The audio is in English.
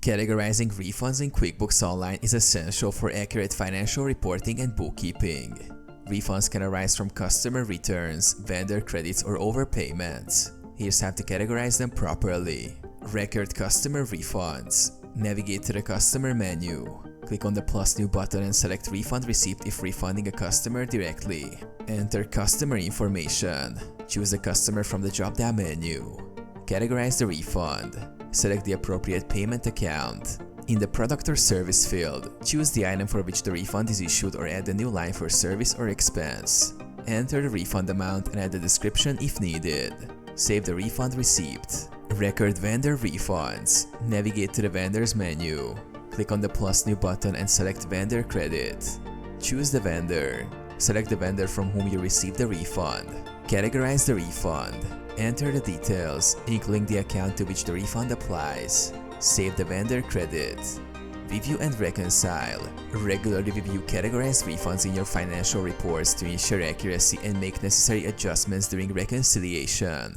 Categorizing refunds in QuickBooks Online is essential for accurate financial reporting and bookkeeping. Refunds can arise from customer returns, vendor credits, or overpayments. Here's how to categorize them properly. Record customer refunds. Navigate to the customer menu. Click on the plus new button and select refund receipt if refunding a customer directly. Enter customer information. Choose the customer from the drop-down menu. Categorize the refund. Select the appropriate payment account. In the product or service field, choose the item for which the refund is issued or add a new line for service or expense. Enter the refund amount and add a description if needed. Save the refund receipt. Record vendor refunds. Navigate to the vendors menu. Click on the plus new button and select vendor credit. Choose the vendor. Select the vendor from whom you received the refund. Categorize the refund. Enter the details, including the account to which the refund applies. Save the vendor credit. Review and reconcile. Regularly review categorized refunds in your financial reports to ensure accuracy and make necessary adjustments during reconciliation.